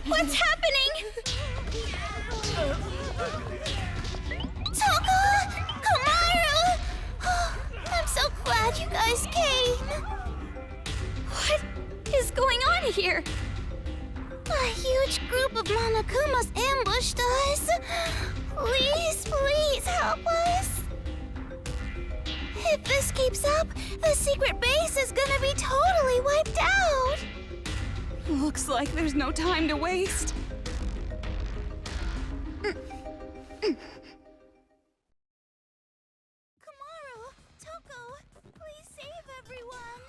What's happening? Toko! Komaru! I'm so glad you guys came. What is going on here? A huge group of Monokumas ambushed us. Please, please help us. If this keeps up, the secret base is gonna be totally wiped out. Looks like there's no time to waste. Komaru, Toko, please save everyone.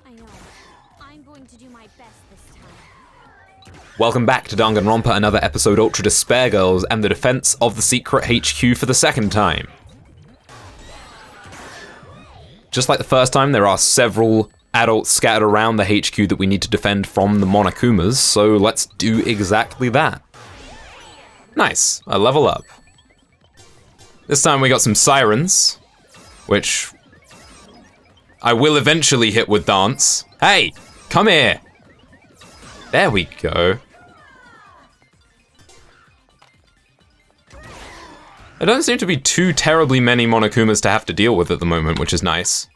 I know. I'm going to do my best this time. Welcome back to Danganronpa Another episode Ultra Despair Girls and the defense of the secret HQ for the second time. Just like the first time, there are several adults scattered around the HQ that we need to defend from the Monokumas, so let's do exactly that. Nice, a level up. This time we got some sirens, which I will eventually hit with dance. Hey, come here. There we go. There don't seem to be too terribly many Monokumas to have to deal with at the moment, which is nice.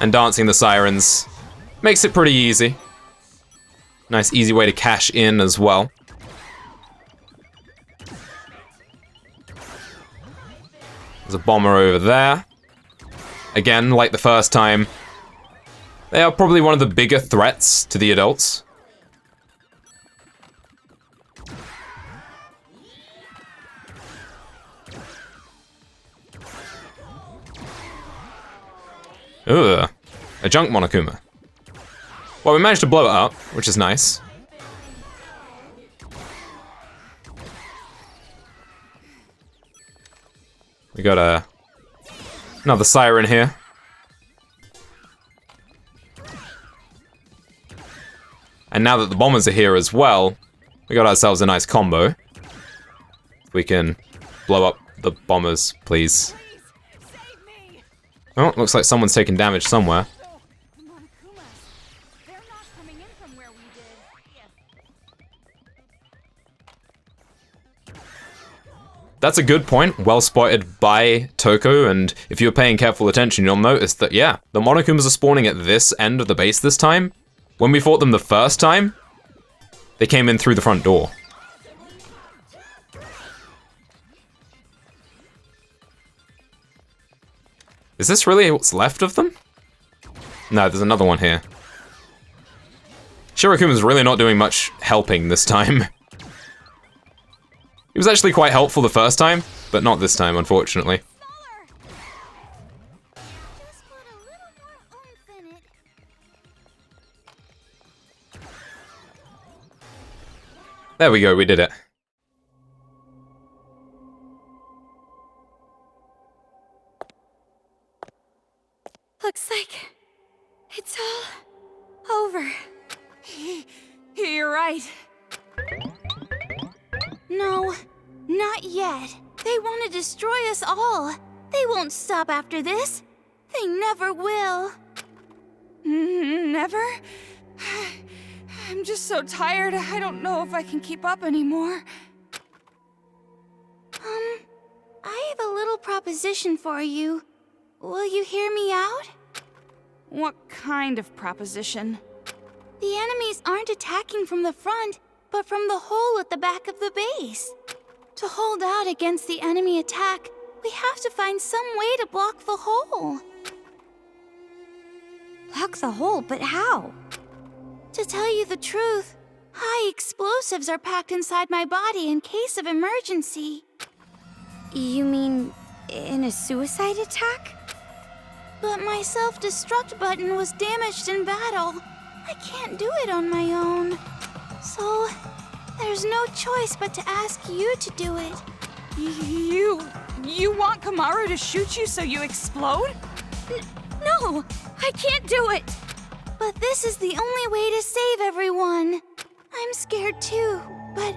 And dancing the sirens makes it pretty easy. Nice easy way to cash in as well. There's a bomber over there. Again, like the first time, they are probably one of the bigger threats to the adults. Ugh, a junk Monokuma. Well, we managed to blow it up, which is nice. We got another siren here. And now that the bombers are here as well, we got ourselves a nice combo. We can blow up the bombers, please. Oh, looks like someone's taking damage somewhere. The Monokumas. They're not coming in from where we did. That's a good point, well spotted by Toko, and if you're paying careful attention, you'll notice that, yeah, the Monokumas are spawning at this end of the base this time. When we fought them the first time, they came in through the front door. Is this really what's left of them? No, there's another one here. Shirokuma's really not doing much helping this time. He was actually quite helpful the first time, but not this time, unfortunately. Just put a little more oomph in it. There we go, we did it. Looks like it's all over. You're right. No, not yet. They want to destroy us all. They won't stop after this. They never will. Never? I'm just so tired, I don't know if I can keep up anymore. I have a little proposition for you. Will you hear me out? What kind of proposition? The enemies aren't attacking from the front, but from the hole at the back of the base. To hold out against the enemy attack, we have to find some way to block the hole. Block the hole, but how? To tell you the truth, high explosives are packed inside my body in case of emergency. You mean in a suicide attack? But my self-destruct button was damaged in battle. I can't do it on my own. So, there's no choice but to ask you to do it. You want Komaru to shoot you so you explode? No, I can't do it. But this is the only way to save everyone. I'm scared too, but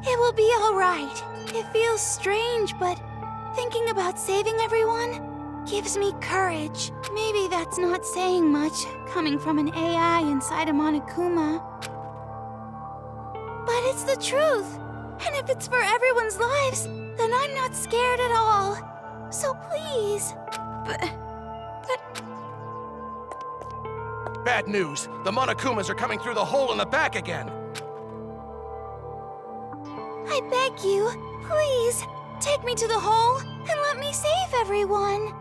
it will be all right. It feels strange, but thinking about saving everyone, gives me courage. Maybe that's not saying much, coming from an AI inside a Monokuma. But it's the truth. And if it's for everyone's lives, then I'm not scared at all. So please. Bad news! The Monokumas are coming through the hole in the back again! I beg you, please, take me to the hole and let me save everyone.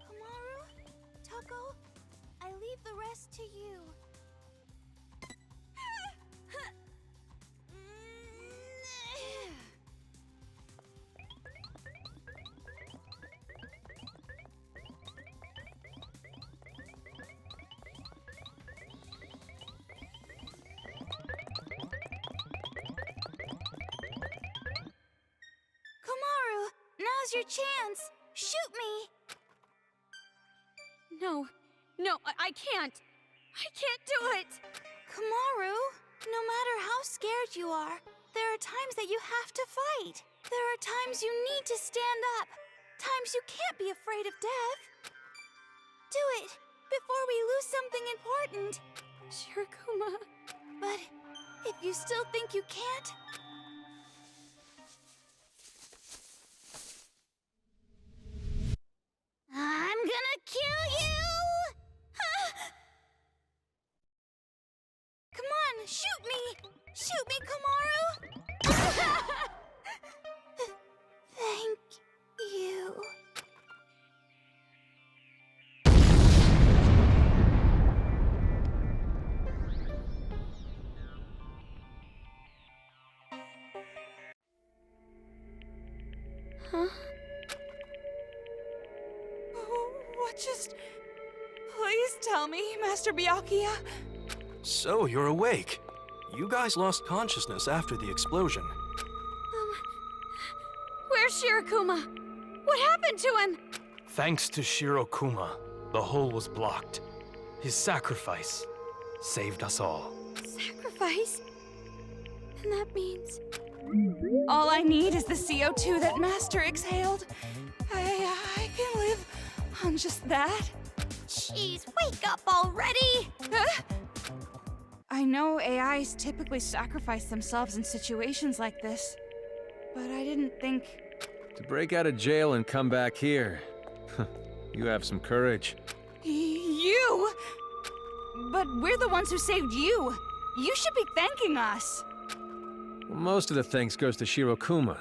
Komaru, Toko, I leave the rest to you. Komaru, now's your chance. Shoot me. No, I can't. I can't do it. Komaru, no matter how scared you are, there are times that you have to fight. There are times you need to stand up. Times you can't be afraid of death. Do it, before we lose something important. Shirokuma. But if you still think you can't... I'm gonna kill you! Come on, shoot me! Shoot me, Komaru! Thank you. Huh? What just... Please tell me, Master Byakuya. So, you're awake. You guys lost consciousness after the explosion. Where's Shirokuma? What happened to him? Thanks to Shirokuma, the hole was blocked. His sacrifice saved us all. Sacrifice? And that means... All I need is the CO2 that Master exhaled. I can live on just that. Jeez, wake up already! I know AIs typically sacrifice themselves in situations like this, but I didn't think... To break out of jail and come back here. You have some courage. You? But we're the ones who saved you. You should be thanking us. Well, most of the thanks goes to Shirokuma,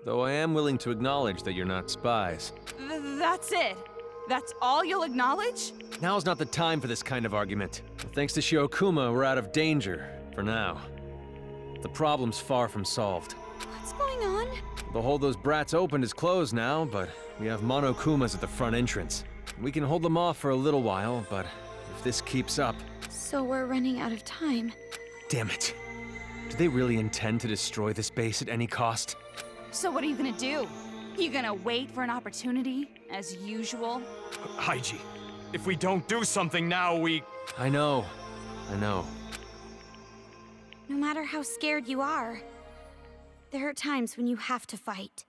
though I am willing to acknowledge that you're not spies. That's it. That's all you'll acknowledge? Now's not the time for this kind of argument. Thanks to Shirokuma, we're out of danger, for now. The problem's far from solved. What's going on? The hole those brats opened is closed now, but we have Monokumas at the front entrance. We can hold them off for a little while, but if this keeps up... So we're running out of time. Damn it. Do they really intend to destroy this base at any cost? So what are you gonna do? You gonna wait for an opportunity, as usual? Haiji, if we don't do something now, we... I know. No matter how scared you are, there are times when you have to fight.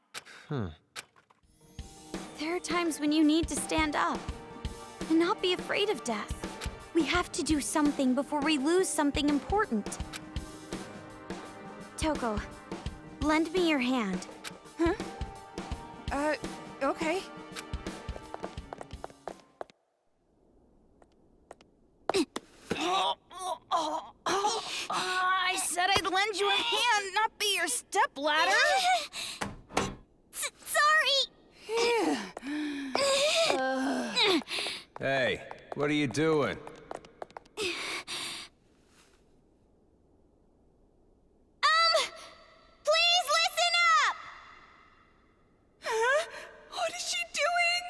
There are times when you need to stand up and not be afraid of death. We have to do something before we lose something important. Toko, lend me your hand. Okay. I said I'd lend you a hand, not be your stepladder. Sorry! Hey, what are you doing? Please listen up! Huh? What is she doing?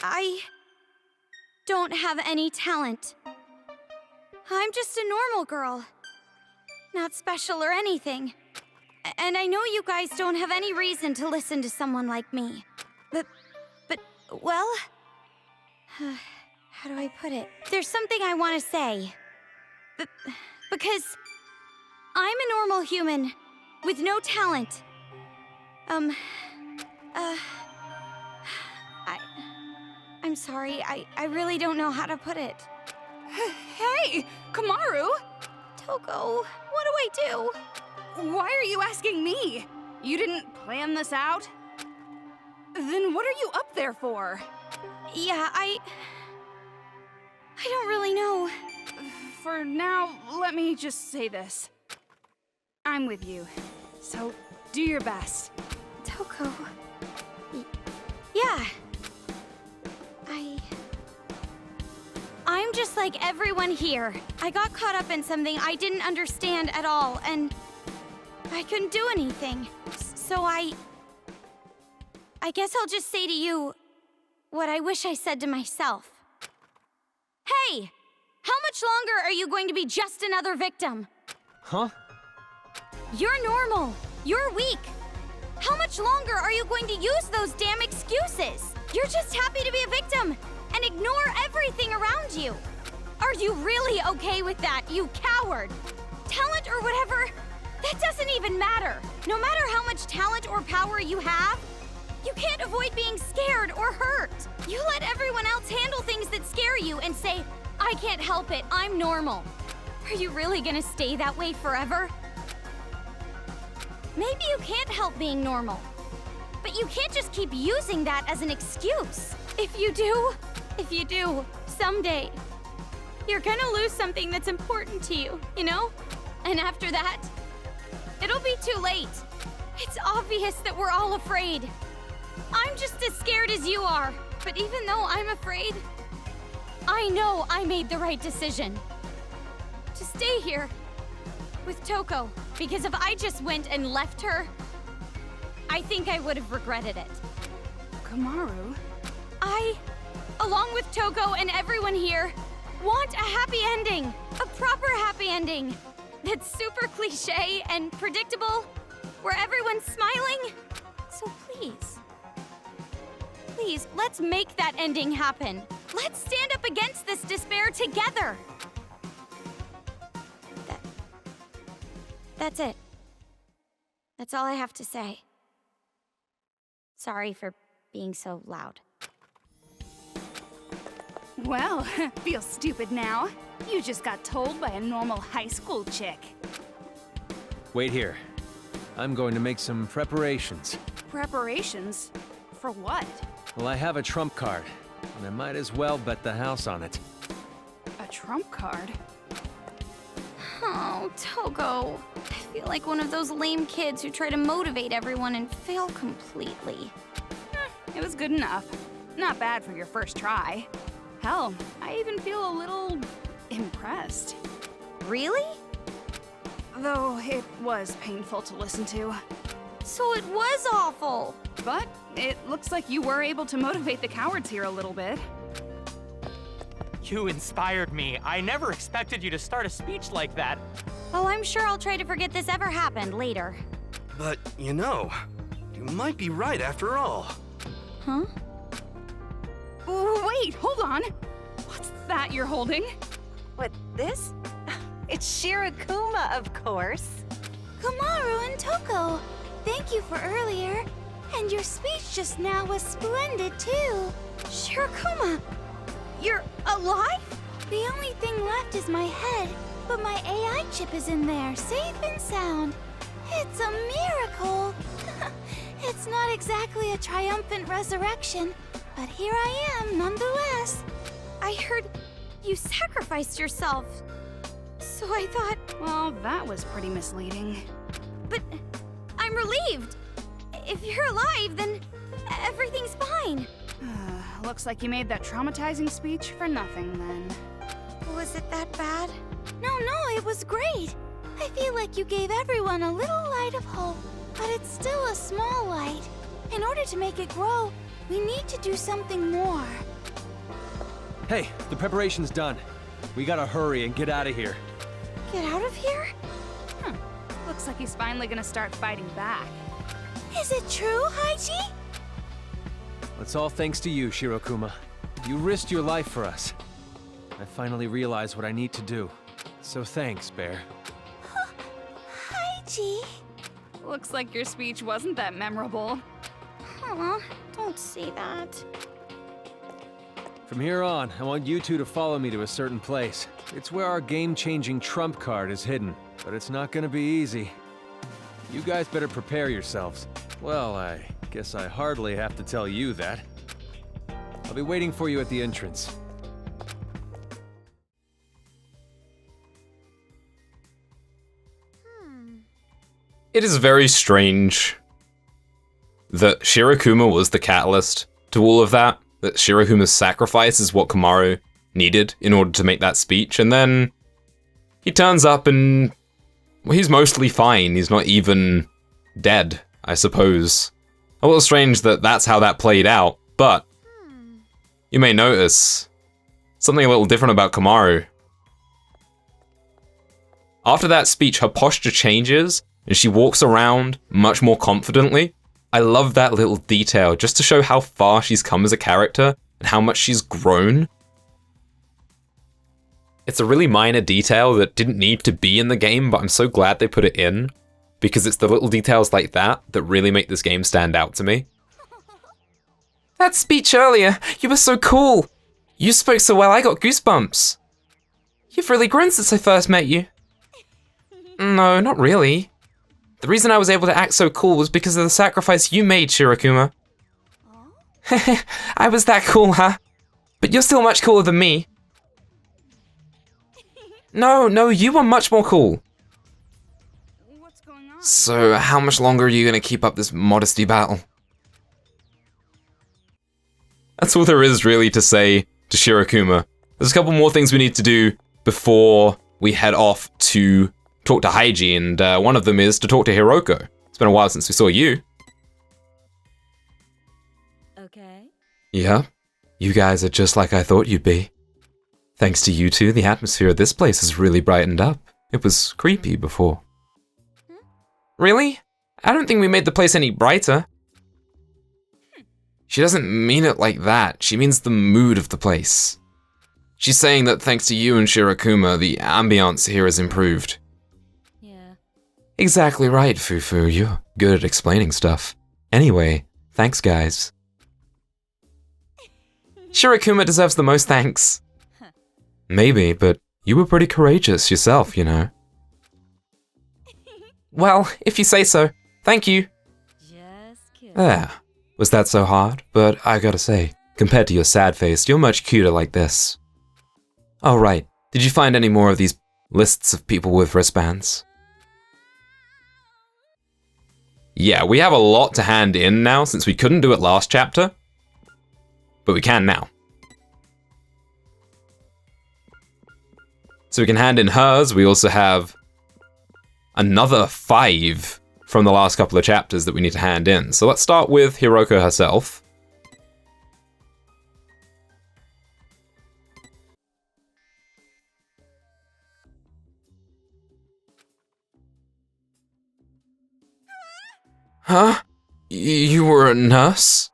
I don't have any talent. I'm just a normal girl. Not special or anything. And I know you guys don't have any reason to listen to someone like me. But well... how do I put it? There's something I want to say. Because I'm a normal human with no talent. I'm sorry. I really don't know how to put it. Hey, Komaru! Toko, what do I do? Why are you asking me? You didn't plan this out? Then what are you up there for? Yeah, I don't really know. For now, let me just say this. I'm with you, so do your best. Toko. Yeah. I'm just like everyone here. I got caught up in something I didn't understand at all, and I couldn't do anything. So I guess I'll just say to you what I wish I said to myself. Hey! How much longer are you going to be just another victim? Huh? You're normal. You're weak. How much longer are you going to use those damn excuses? You're just happy to be a victim and ignore everything around you. Are you really okay with that, you coward? Talent or whatever, that doesn't even matter. No matter how much talent or power you have, you can't avoid being scared or hurt. You let everyone else handle things that scare you and say, I can't help it, I'm normal. Are you really gonna stay that way forever? Maybe you can't help being normal, but you can't just keep using that as an excuse. If you do, someday, you're gonna lose something that's important to you, you know? And after that, it'll be too late. It's obvious that we're all afraid. I'm just as scared as you are, but even though I'm afraid, I know I made the right decision. To stay here with Toko, because if I just went and left her, I think I would have regretted it. Komaru? I, along with Toko and everyone here, want a happy ending. A proper happy ending. That's super cliche and predictable, where everyone's smiling. So please, let's make that ending happen. Let's stand up against this despair together. That's it. That's all I have to say. Sorry for being so loud. Well, feel stupid now. You just got told by a normal high school chick. Wait here. I'm going to make some preparations. Preparations? For what? Well, I have a trump card, and I might as well bet the house on it. A trump card? Oh, Togo. I feel like one of those lame kids who try to motivate everyone and fail completely. It was good enough. Not bad for your first try. Hell, I even feel a little impressed. Really? Though it was painful to listen to. So it was awful. But it looks like you were able to motivate the cowards here a little bit. You inspired me. I never expected you to start a speech like that. Oh, I'm sure I'll try to forget this ever happened later. But, you know, you might be right after all. Huh? Wait, hold on. What's that you're holding? What, this? It's Shirokuma, of course. Komaru and Toko, thank you for earlier. And your speech just now was splendid, too. Shirokuma, you're alive? The only thing left is my head, but my AI chip is in there, safe and sound. It's a miracle. It's not exactly a triumphant resurrection, but here I am nonetheless. I heard you sacrificed yourself. So I thought... Well, that was pretty misleading. But I'm relieved. If you're alive, then everything's fine. Looks like you made that traumatizing speech for nothing, then. Was it that bad? No, it was great. I feel like you gave everyone a little light of hope, but it's still a small light. In order to make it grow, we need to do something more. Hey, the preparation's done. We gotta hurry and get out of here. Get out of here? Looks like he's finally gonna start fighting back. Is it true, Haiji? It's all thanks to you, Shirokuma. You risked your life for us. I finally realized what I need to do. So thanks, Bear. Haiji. Looks like your speech wasn't that memorable. Aw, don't say that. From here on, I want you two to follow me to a certain place. It's where our game-changing trump card is hidden, but it's not gonna be easy. You guys better prepare yourselves. Well, I guess I hardly have to tell you that. I'll be waiting for you at the entrance. It is very strange that Shirokuma was the catalyst to all of that. That Shirokuma's sacrifice is what Komaru needed in order to make that speech, and then he turns up and well, he's mostly fine. He's not even dead, I suppose. A little strange that that's how that played out, but you may notice something a little different about Komaru. After that speech, her posture changes and she walks around much more confidently. I love that little detail just to show how far she's come as a character and how much she's grown. It's a really minor detail that didn't need to be in the game, but I'm so glad they put it in because it's the little details like that that really make this game stand out to me. That speech earlier, you were so cool. You spoke so well, I got goosebumps. You've really grown since I first met you. No, not really. The reason I was able to act so cool was because of the sacrifice you made, Shirokuma. I was that cool, huh? But you're still much cooler than me. No, you were much more cool. What's going on? So, how much longer are you gonna keep up this modesty battle? That's all there is really to say to Shirokuma. There's a couple more things we need to do before we head off to talk to Haiji, and one of them is to talk to Hiroko. It's been a while since we saw you. Okay. Yeah, you guys are just like I thought you'd be. Thanks to you two, the atmosphere of this place has really brightened up. It was creepy before. Really? I don't think we made the place any brighter. She doesn't mean it like that. She means the mood of the place. She's saying that thanks to you and Shirokuma, the ambiance here has improved. Yeah. Exactly right, Fufu. You're good at explaining stuff. Anyway, thanks, guys. Shirokuma deserves the most thanks. Maybe, but you were pretty courageous yourself, you know. Well, if you say so. Thank you. Just kidding. There. Was that so hard? But I gotta say, compared to your sad face, you're much cuter like this. Oh right, did you find any more of these lists of people with wristbands? Yeah, we have a lot to hand in now since we couldn't do it last chapter, but we can now. So we can hand in hers. We also have another 5 from the last couple of chapters that we need to hand in. So let's start with Hiroko herself. Huh? You were a nurse?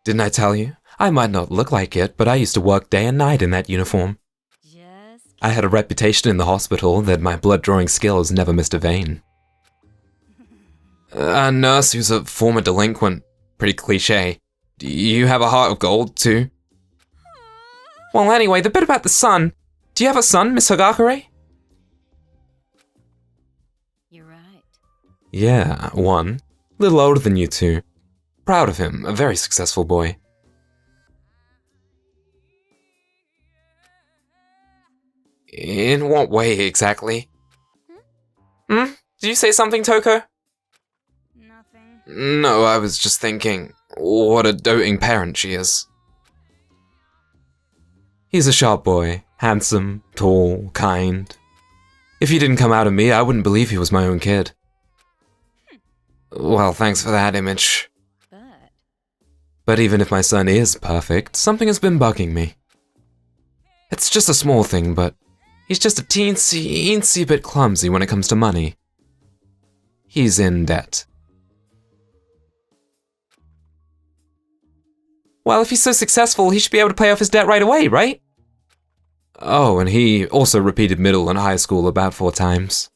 Didn't I tell you? I might not look like it, but I used to work day and night in that uniform. I had a reputation in the hospital that my blood-drawing skills never missed a vein. A nurse who's a former delinquent. Pretty cliche. Do you have a heart of gold, too? Well, anyway, the bit about the son. Do you have a son, Miss Hagakure? You're right. Yeah, one. Little older than you two. Proud of him, a very successful boy. In what way, exactly? Did you say something, Toko? Nothing. No, I was just thinking, what a doting parent she is. He's a sharp boy, handsome, tall, kind. If he didn't come out of me, I wouldn't believe he was my own kid. Well, thanks for that image. But even if my son is perfect, something has been bugging me. It's just a small thing, but he's just a teensy bit clumsy when it comes to money. He's in debt. Well, if he's so successful, he should be able to pay off his debt right away, right? Oh, and he also repeated middle and high school about 4 times.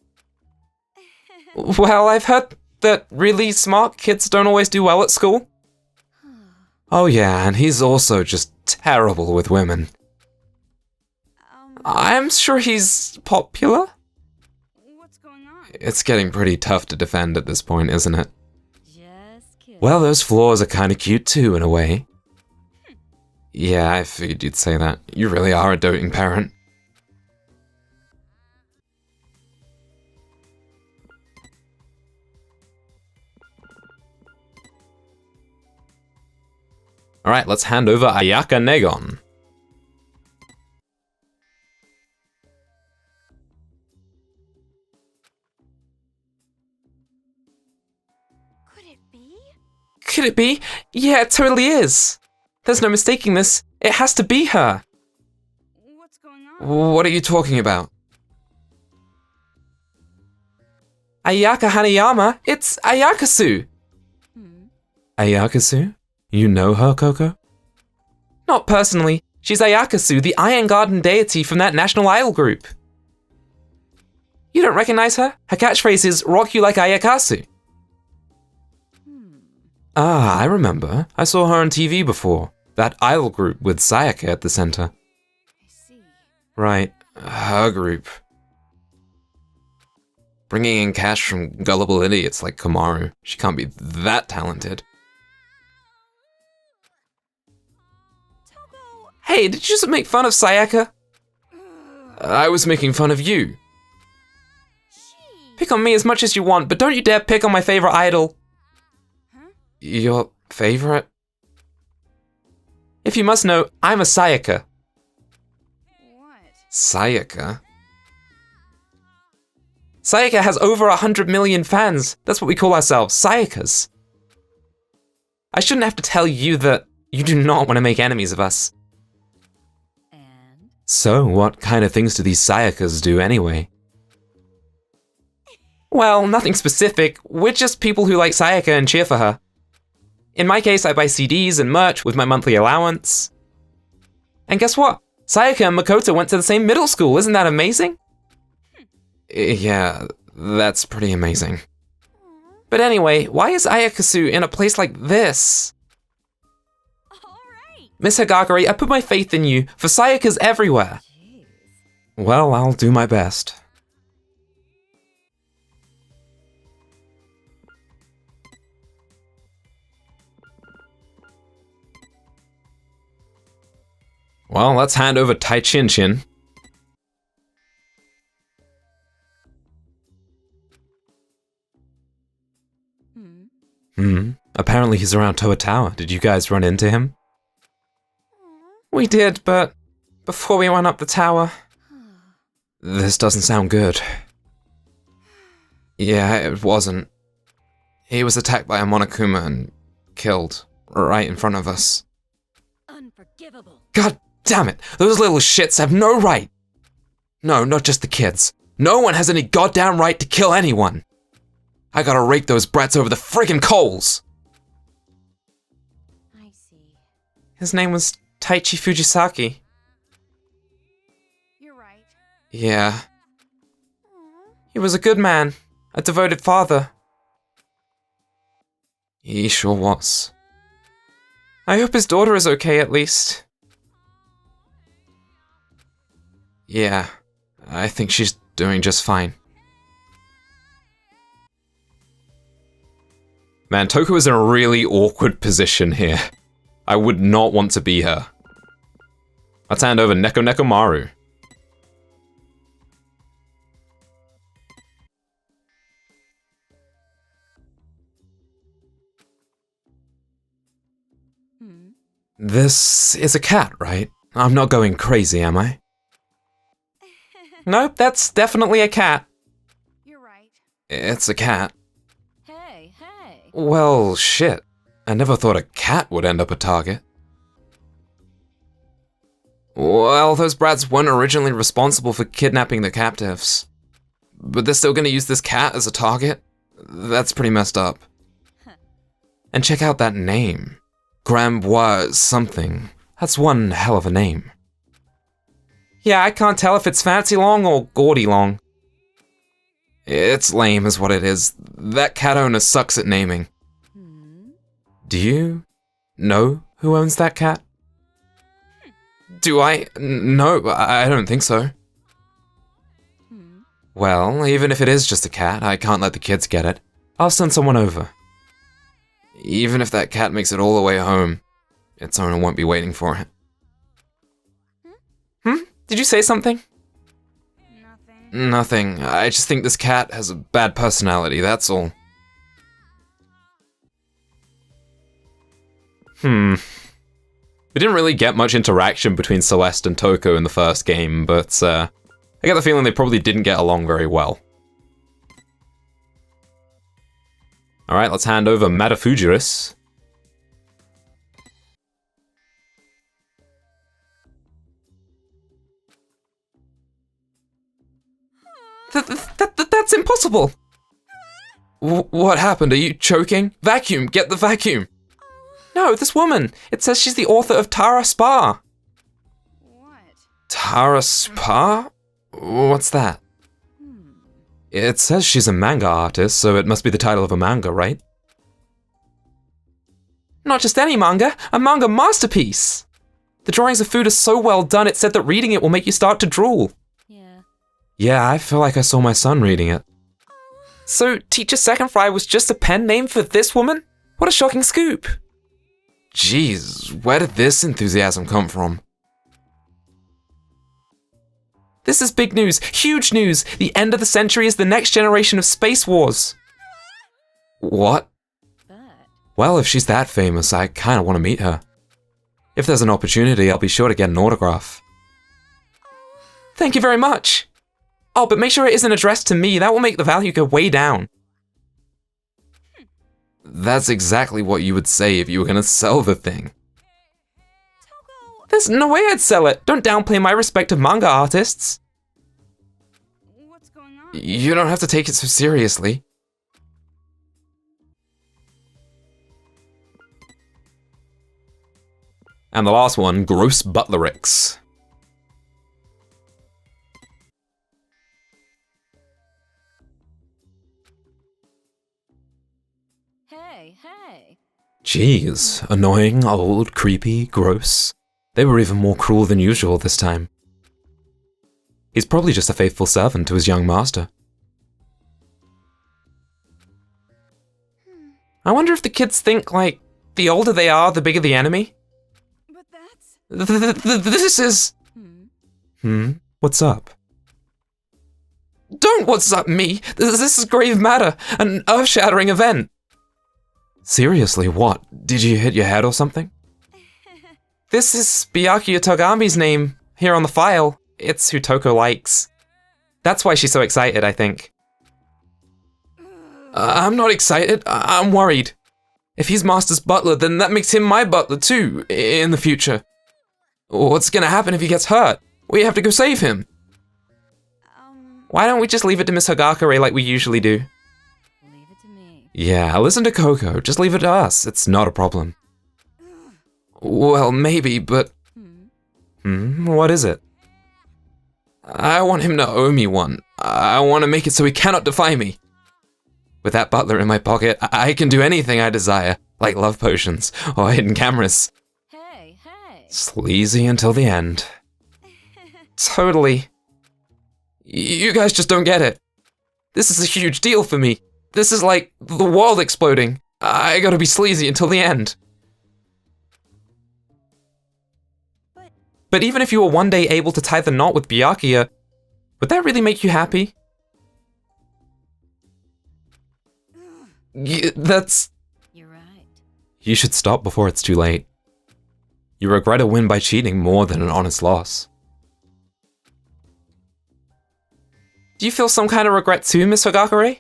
Well, I've heard that really smart kids don't always do well at school. Oh yeah, and he's also just terrible with women. I'm sure he's popular. What's going on? It's getting pretty tough to defend at this point, isn't it? Just kidding. Well, those floors are kind of cute too, in a way. Yeah, I figured you'd say that. You really are a doting parent. Alright, let's hand over Ayaka Negon. Could it be? Could it be? Yeah, it totally is. There's no mistaking this. It has to be her. What's going on? What are you talking about? Ayaka Hanayama, it's Ayakasu. Ayakasu? You know her, Coco? Not personally. She's Ayakasu, the Iron Garden deity from that national idol group. You don't recognize her? Her catchphrase is, rock you like Ayakasu. Ah, I remember. I saw her on TV before. That idol group with Sayaka at the center. I see. Right, her group. Bringing in cash from gullible idiots like Komaru. She can't be that talented. Hey, did you just make fun of Sayaka? I was making fun of you. Pick on me as much as you want, but don't you dare pick on my favorite idol. Your favorite? If you must know, I'm a Sayaka. What? Sayaka? Sayaka has over 100 million fans. That's what we call ourselves, Sayakas. I shouldn't have to tell you that you do not want to make enemies of us. And So, what kind of things do these Sayakas do anyway? Well, nothing specific. We're just people who like Sayaka and cheer for her. In my case, I buy CDs and merch with my monthly allowance. And guess what? Sayaka and Makoto went to the same middle school. Isn't that amazing? Yeah, that's pretty amazing. But anyway, why is Ayakasu in a place like this? Alright. Miss Hagakari, I put my faith in you, for Sayaka's everywhere. jeez. Well, I'll do my best. Well, let's hand over Tai Chin Chin. Apparently he's around Toa Tower. Did you guys run into him? We did, but before we went up the tower... This doesn't sound good. Yeah, it wasn't. He was attacked by a Monokuma and killed right in front of us. Unforgivable. God damn it! Those little shits have no right! No, not just the kids. No one has any goddamn right to kill anyone! I gotta rake those brats over the friggin' coals! I see. His name was Taichi Fujisaki. You're right. Yeah. He was a good man. A devoted father. He sure was. I hope his daughter is okay at least. Yeah, I think she's doing just fine. Man, Toko is in a really awkward position here. I would not want to be her. Let's hand over Neko Nekomaru. This is a cat, right? I'm not going crazy, am I? Nope, that's definitely a cat. You're right. It's a cat. Hey, hey. Well, shit. I never thought a cat would end up a target. Well, those brats weren't originally responsible for kidnapping the captives. But they're still gonna use this cat as a target? That's pretty messed up. And check out that name. Grambois something. That's one hell of a name. Yeah, I can't tell if it's fancy long or gaudy long. It's lame is what it is. That cat owner sucks at naming. Do you know who owns that cat? Do I? No, I don't think so. Well, even if it is just a cat, I can't let the kids get it. I'll send someone over. Even if that cat makes it all the way home, its owner won't be waiting for it. Did you say something? Nothing. I just think this cat has a bad personality, that's all. We didn't really get much interaction between Celeste and Toko in the first game, but I get the feeling they probably didn't get along very well. Alright, let's hand over Matafujiris. That's impossible! What happened? Are you choking? Vacuum! Get the vacuum! No, this woman! It says she's the author of Tara Spa! What? Tara Spa? What's that? It says she's a manga artist, so it must be the title of a manga, right? Not just any manga, a manga masterpiece! The drawings of food are so well done, it said that reading it will make you start to drool. Yeah, I feel like I saw my son reading it. So, Teacher Second Fry was just a pen name for this woman? What a shocking scoop! Jeez, where did this enthusiasm come from? This is big news, huge news! The end of the century is the next generation of Space Wars! What? Well, if she's that famous, I kinda wanna meet her. If there's an opportunity, I'll be sure to get an autograph. Thank you very much! Oh, but make sure it isn't addressed to me, that will make the value go way down. That's exactly what you would say if you were gonna sell the thing. There's no way I'd sell it! Don't downplay my respect of manga artists! What's going on? You don't have to take it so seriously. And the last one, Gross Butlerics. Hey. Jeez, annoying, old, creepy, gross. They were even more cruel than usual this time. He's probably just a faithful servant to his young master. I wonder if the kids think, like, the older they are, the bigger the enemy? But that's... This is... What's up? Don't what's up me! This is grave matter, an earth-shattering event! Seriously, what? Did you hit your head or something? This is Byakuya Togami's name, here on the file. It's who Toko likes. That's why she's so excited, I think. I'm not excited, I'm worried. If he's Master's butler, then that makes him my butler too, in the future. What's gonna happen if he gets hurt? We have to go save him. Why don't we just leave it to Miss Hagakure like we usually do? Leave it to me. Yeah, listen to Coco, just leave it to us, it's not a problem. Well, maybe, but... What is it? I want him to owe me one. I want to make it so he cannot defy me. With that butler in my pocket, I can do anything I desire, like love potions or hidden cameras. Hey. Sleazy until the end. Totally. You guys just don't get it. This is a huge deal for me. This is like the world exploding. I gotta be sleazy until the end. But even if you were one day able to tie the knot with Byakuya, would that really make you happy? That's... You're right. You should stop before it's too late. You regret a win by cheating more than an honest loss. Do you feel some kind of regret too, Miss Hagakure?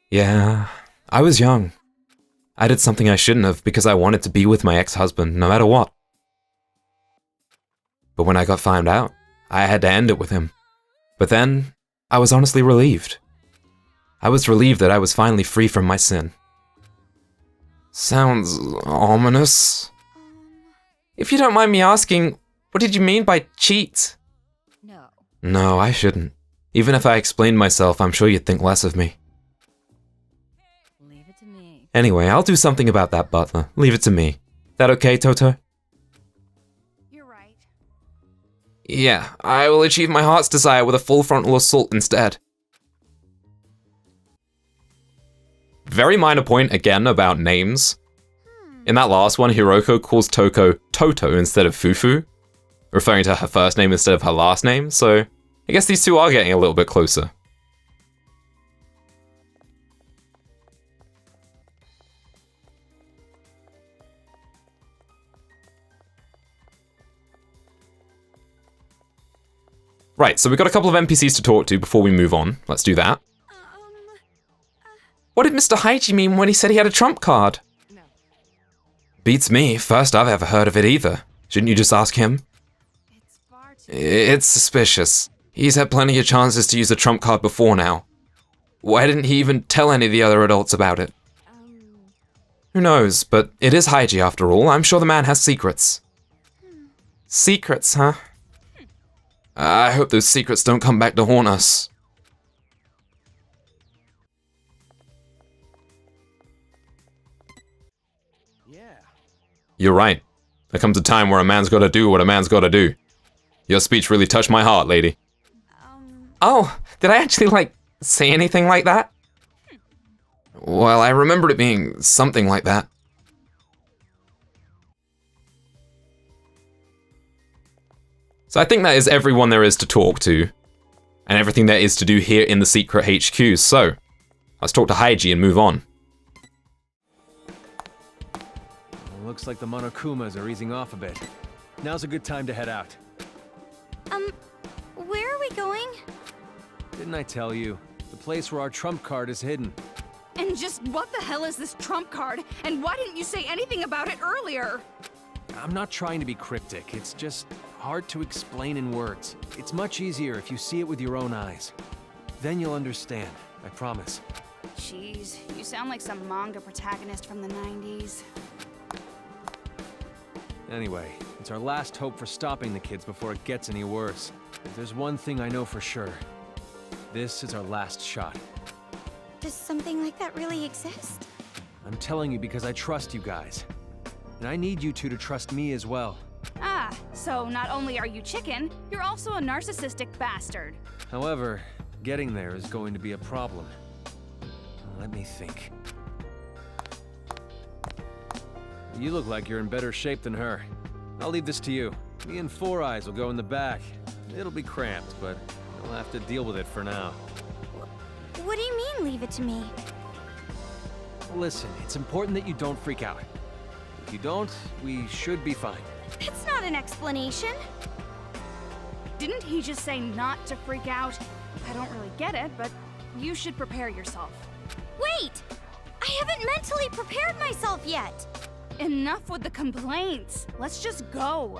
Yeah, I was young. I did something I shouldn't have because I wanted to be with my ex-husband, no matter what. But when I got found out, I had to end it with him. But then, I was honestly relieved. I was relieved that I was finally free from my sin. Sounds ominous. If you don't mind me asking, what did you mean by cheat? No. No, I shouldn't. Even if I explained myself, I'm sure you'd think less of me. Leave it to me. Anyway, I'll do something about that, Butler. Leave it to me. That okay, Toto? You're right. Yeah, I will achieve my heart's desire with a full frontal assault instead. Very minor point again about names. In that last one, Hiroko calls Toko Toto instead of Fufu, referring to her first name instead of her last name, so I guess these two are getting a little bit closer. Right, so we've got a couple of NPCs to talk to before we move on. Let's do that. What did Mr. Haiji mean when he said he had a trump card? No. Beats me. First I've ever heard of it either. Shouldn't you just ask him? It's far too... It's suspicious. He's had plenty of chances to use a trump card before now. Why didn't he even tell any of the other adults about it? Who knows, but it is Haiji after all. I'm sure the man has secrets. Secrets, huh? I hope those secrets don't come back to haunt us. You're right. There comes a time where a man's gotta do what a man's gotta do. Your speech really touched my heart, lady. Oh, did I actually, say anything like that? Well, I remembered it being something like that. So I think that is everyone there is to talk to, and everything there is to do here in the secret HQ, so let's talk to Haiji and move on. Looks like the Monokumas are easing off a bit. Now's a good time to head out. Where are we going? Didn't I tell you? The place where our trump card is hidden. And just what the hell is this trump card? And why didn't you say anything about it earlier? I'm not trying to be cryptic, it's just hard to explain in words. It's much easier if you see it with your own eyes. Then you'll understand, I promise. Jeez, you sound like some manga protagonist from the 90s. Anyway, it's our last hope for stopping the kids before it gets any worse. If there's one thing I know for sure, this is our last shot. Does something like that really exist? I'm telling you because I trust you guys. And I need you two to trust me as well. Ah, so not only are you chicken, you're also a narcissistic bastard. However, getting there is going to be a problem. Let me think. You look like you're in better shape than her. I'll leave this to you. Me and Four Eyes will go in the back. It'll be cramped, but you'll have to deal with it for now. What do you mean, leave it to me? Listen, it's important that you don't freak out. If you don't, we should be fine. It's not an explanation. Didn't he just say not to freak out? I don't really get it, but you should prepare yourself. Wait! I haven't mentally prepared myself yet! Enough with the complaints. Let's just go.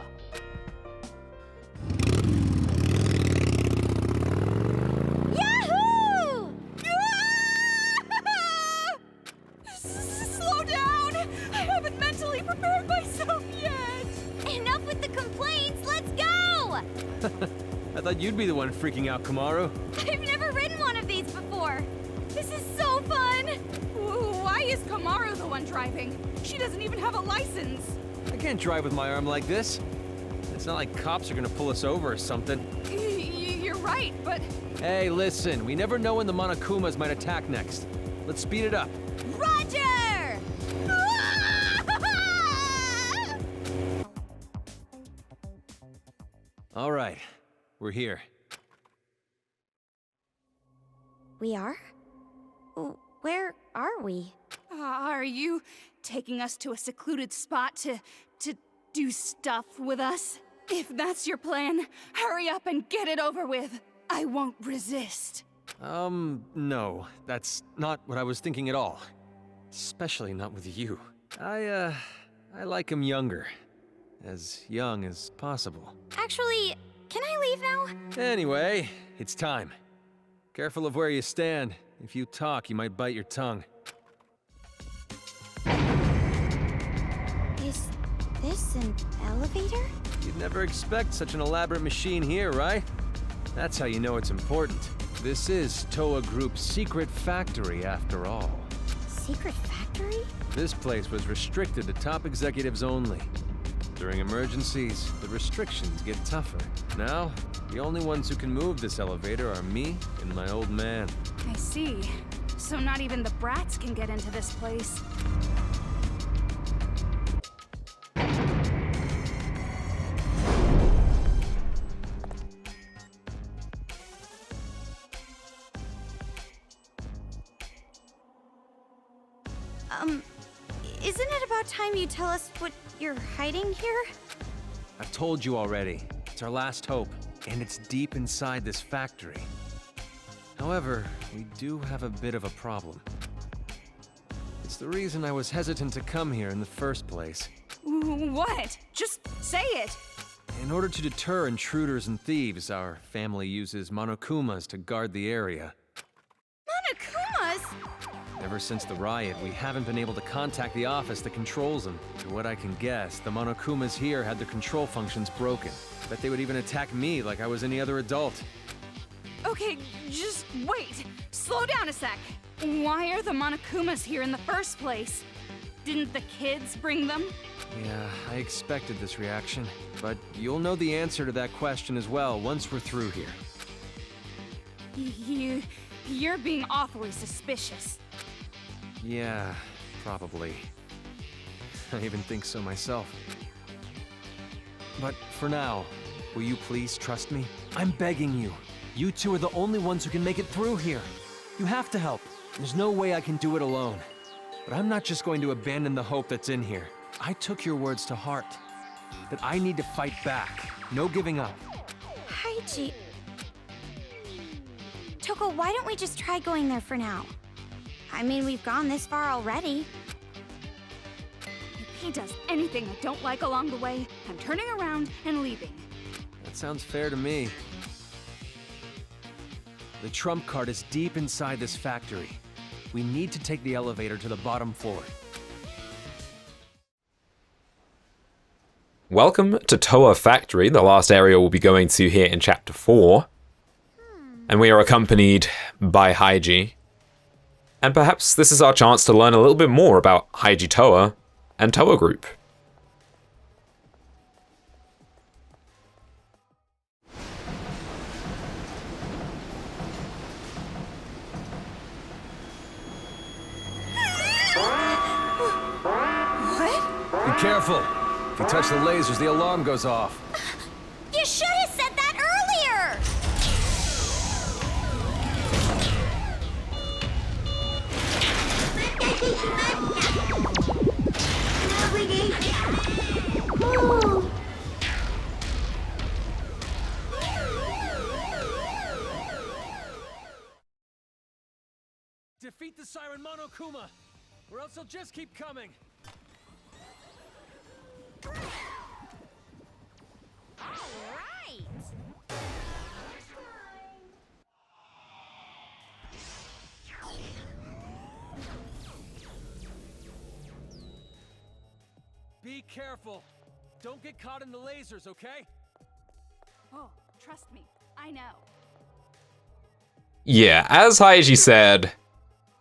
Yahoo! Slow down! I haven't mentally prepared myself yet! Enough with the complaints, let's go! I thought you'd be the one freaking out, Komaru. I've never ridden one of these before! This is so fun! Why is Komaru the one driving? She doesn't even have a license. I can't drive with my arm like this. It's not like cops are gonna pull us over or something. You're right, but... Hey, listen, we never know when the Monokumas might attack next. Let's speed it up. Roger! All right, we're here. We are? Where are we? Are you taking us to a secluded spot to do stuff with us? If that's your plan, hurry up and get it over with. I won't resist. No. That's not what I was thinking at all. Especially not with you. I like him younger. As young as possible. Actually, can I leave now? Anyway, it's time. Careful of where you stand. If you talk, you might bite your tongue. There's an elevator? You'd never expect such an elaborate machine here, right? That's how you know it's important. This is Toa Group's secret factory, after all. Secret factory? This place was restricted to top executives only. During emergencies, the restrictions get tougher. Now, the only ones who can move this elevator are me and my old man. I see. So not even the brats can get into this place. Isn't it about time you tell us what you're hiding here? I've told you already. It's our last hope, and it's deep inside this factory. However, we do have a bit of a problem. It's the reason I was hesitant to come here in the first place. What? Just say it! In order to deter intruders and thieves, our family uses Monokumas to guard the area. Monokumas? Ever since the riot, we haven't been able to contact the office that controls them. To what I can guess, the Monokumas here had their control functions broken. Bet they would even attack me like I was any other adult. Okay, just wait. Slow down a sec. Why are the Monokumas here in the first place? Didn't the kids bring them? Yeah, I expected this reaction. But you'll know the answer to that question as well once we're through here. You're being awfully suspicious. Yeah, probably. I even think so myself. But for now, will you please trust me? I'm begging you. You two are the only ones who can make it through here. You have to help. There's no way I can do it alone. But I'm not just going to abandon the hope that's in here. I took your words to heart. That I need to fight back. No giving up. Haiji. Toko, why don't we just try going there for now? I mean, we've gone this far already. If he does anything I don't like along the way, I'm turning around and leaving. That sounds fair to me. The trump card is deep inside this factory. We need to take the elevator to the bottom floor. Welcome to Toa Factory, the last area we'll be going to here in Chapter 4. And we are accompanied by Haiji. And perhaps this is our chance to learn a little bit more about Haiji Toa and Toa Group. What? Be careful! If you touch the lasers, the alarm goes off. You should have said that earlier! Defeat the Siren Monokuma, or else he'll just keep coming. Right! Be careful. Don't get caught in the lasers, okay? Oh, trust me, I know. Yeah, as Haiji said,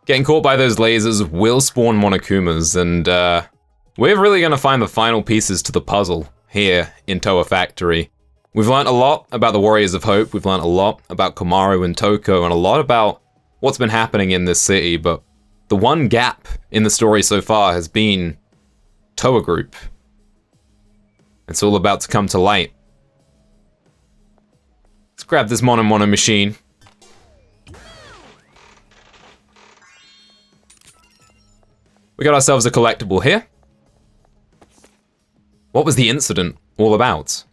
getting caught by those lasers will spawn Monokumas, and we're really going to find the final pieces to the puzzle here in Toa Factory. We've learned a lot about the Warriors of Hope, we've learned a lot about Komaru and Toko, and a lot about what's been happening in this city, but the one gap in the story so far has been Toa Group. It's all about to come to light. Let's grab this Mono Mono machine. We got ourselves a collectible here. What was the incident all about?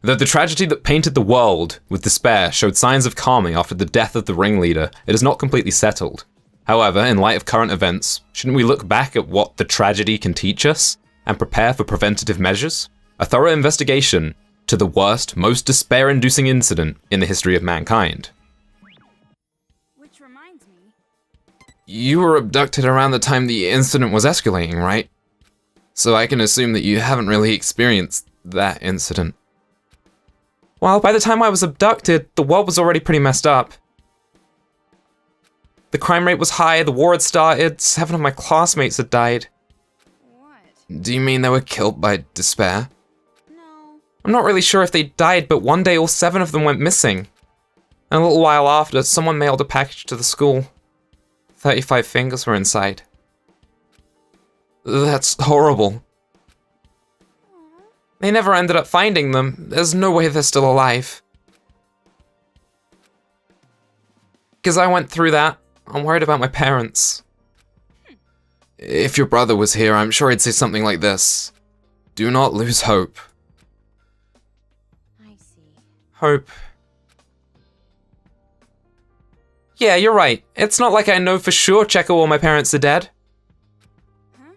Though the tragedy that painted the world with despair showed signs of calming after the death of the ringleader, it is not completely settled. However, in light of current events, shouldn't we look back at what the tragedy can teach us and prepare for preventative measures? A thorough investigation to the worst, most despair-inducing incident in the history of mankind. Which reminds me... You were abducted around the time the incident was escalating, right? so I can assume that you haven't really experienced that incident. Well, by the time I was abducted, the world was already pretty messed up. The crime rate was high, the war had started, 7 of my classmates had died. What? Do you mean they were killed by despair? No. I'm not really sure if they died, but one day all 7 of them went missing. And a little while after, someone mailed a package to the school. 35 fingers were inside. That's horrible. They never ended up finding them. There's no way they're still alive. Because I went through that, I'm worried about my parents. If your brother was here, I'm sure he'd say something like this. Do not lose hope. I see. Hope. Yeah, you're right. It's not like I know for sure Checo or my parents are dead. Huh?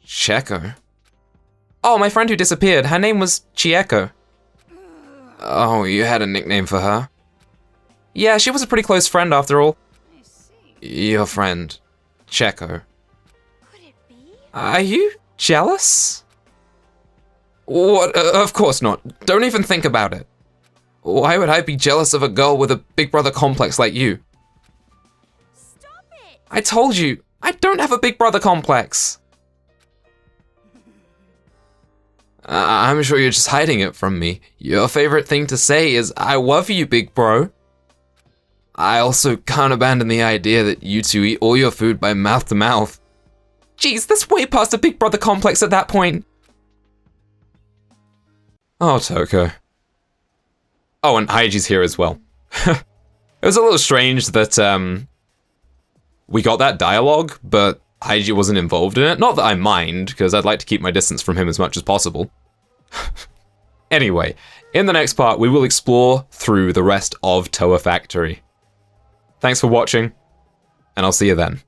Checo? Oh, my friend who disappeared. Her name was Chieko. Oh, you had a nickname for her? Yeah, she was a pretty close friend after all. I see. Your friend, Checo. Could it be? Are you jealous? What? Of course not. Don't even think about it. Why would I be jealous of a girl with a big brother complex like you? Stop it! I told you, I don't have a big brother complex. I'm sure you're just hiding it from me. Your favorite thing to say is, I love you, big bro. I also can't abandon the idea that you two eat all your food by mouth to mouth. Jeez, that's way past a big brother complex at that point. Oh, Toko. Oh, and Haiji's here as well. It was a little strange that, we got that dialogue, but Haiji wasn't involved in it. Not that I mind, because I'd like to keep my distance from him as much as possible. Anyway, in the next part, we will explore through the rest of Toa Factory. Thanks for watching, and I'll see you then.